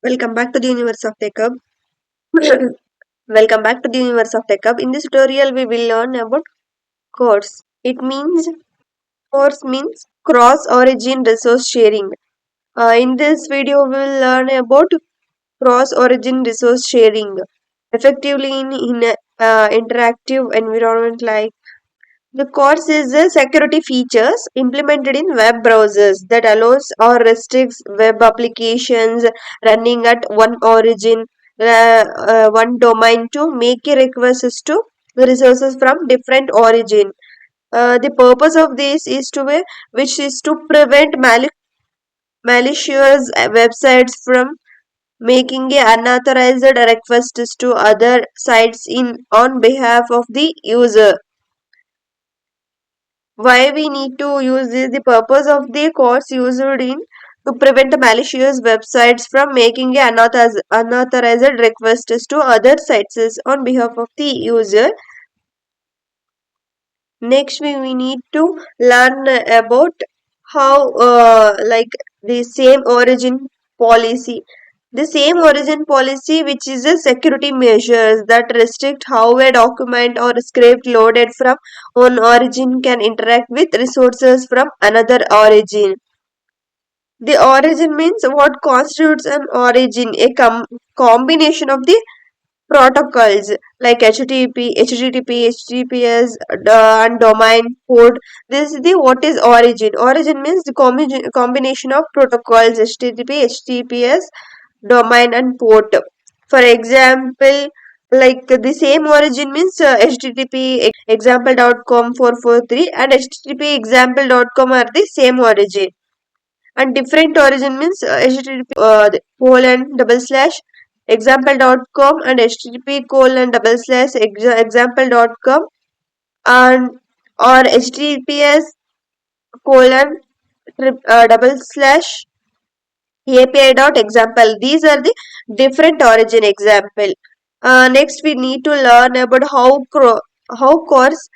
Welcome back to the universe of Tech Hub. Welcome back to the universe of Tech Hub. In this tutorial, we will learn about CORS. CORS means cross origin resource sharing. In this video, we will learn about cross origin resource sharing effectively in interactive environment like the CORS is the security features implemented in web browsers that allows or restricts web applications running at one origin, one domain to make a requests to resources from different origin. The purpose of this is which is to prevent malicious websites from making a unauthorized requests to other sites in on behalf of the user. Why we need to use this? The purpose of the course used in to prevent malicious websites from making a unauthorized requests to other sites on behalf of the user. Next, we need to learn about how the same origin policy. The same origin policy, which is a security measures that restrict how a document or script loaded from one origin can interact with resources from another origin. The origin means what constitutes an origin, a combination of the protocols like HTTPS, and domain port. This is the what is origin. Origin means the combination of protocols HTTP, HTTPS, domain and port. For example, like the same origin means HTTP example.com 443 and HTTP example.com are the same origin. And different origin means http colon double slash example.com and http colon double slash example.com and or https colon double slash api.example. These are the different origin example. Next we need to learn about how CORS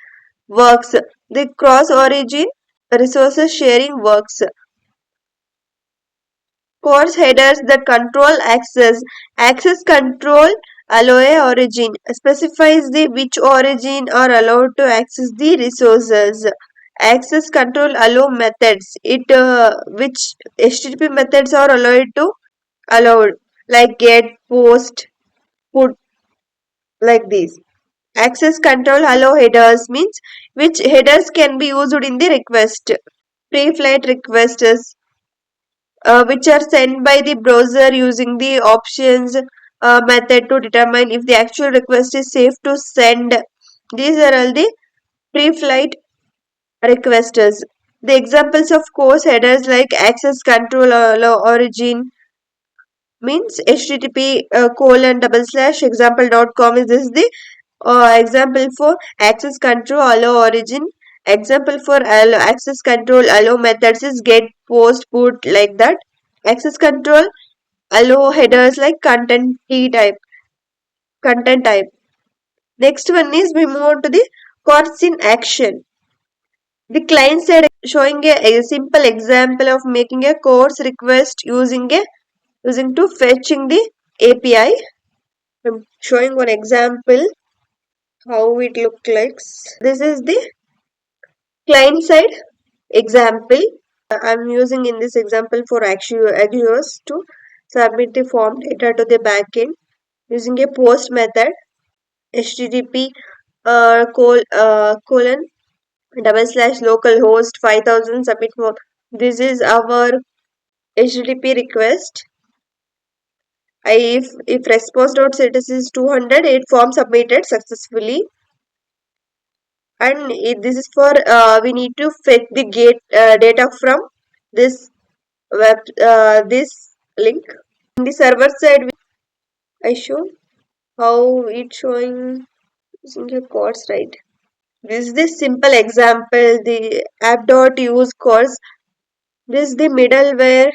works. The cross origin resources sharing works. CORS headers that control access. Access control allow a origin specifies the which origin are allowed to access the resources. Access control allow methods. It which HTTP methods are allowed like get, post, put like this. Access control allow headers means which headers can be used in the request. Pre-flight requests which are sent by the browser using the options method to determine if the actual request is safe to send. These are all the pre-flight requesters. The examples of course headers like access control origin means http colon double slash example.com is this the example for access control allow origin. Example for access control allow methods is get, post, put like that. Access control allow headers like content type. Next one is we move on to the course in action. The client side showing a simple example of making a course request using to fetching the API. I'm showing one example how it looks like. This is the client side example. I'm using in this example for Axios to submit the form data to the backend using a post method http colon double slash localhost 5000 submit form. This is our http request. If response dot status is 200, it form submitted successfully. And this is for we need to fetch the gate data from this this link. In the server side, I show how it's showing using a course, right? This is the simple example. The app.use course. This is the middleware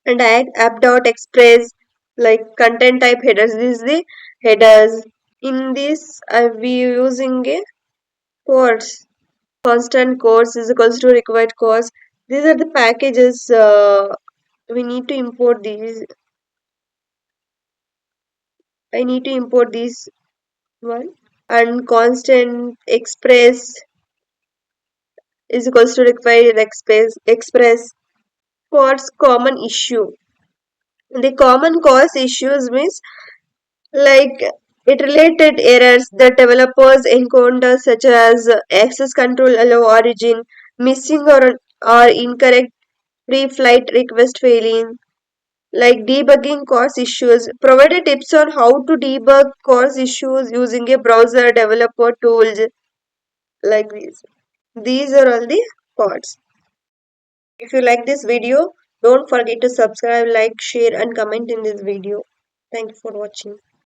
and app.express like content type headers. This is the headers. In this, I'll be using a course. Constant course is equals to required course. These are the packages we need to import these. I need to import this one. And constant express is equals to required express CORS common issue. The common cause issues means like it related errors that developers encounter such as access control allow origin, missing or incorrect pre-flight request failing, like debugging cause issues. Provided tips on how to debug cause issues using a browser developer tools like these. These are all the parts. If you like this video, don't forget to subscribe, like, share, and comment in this video. Thank you for watching.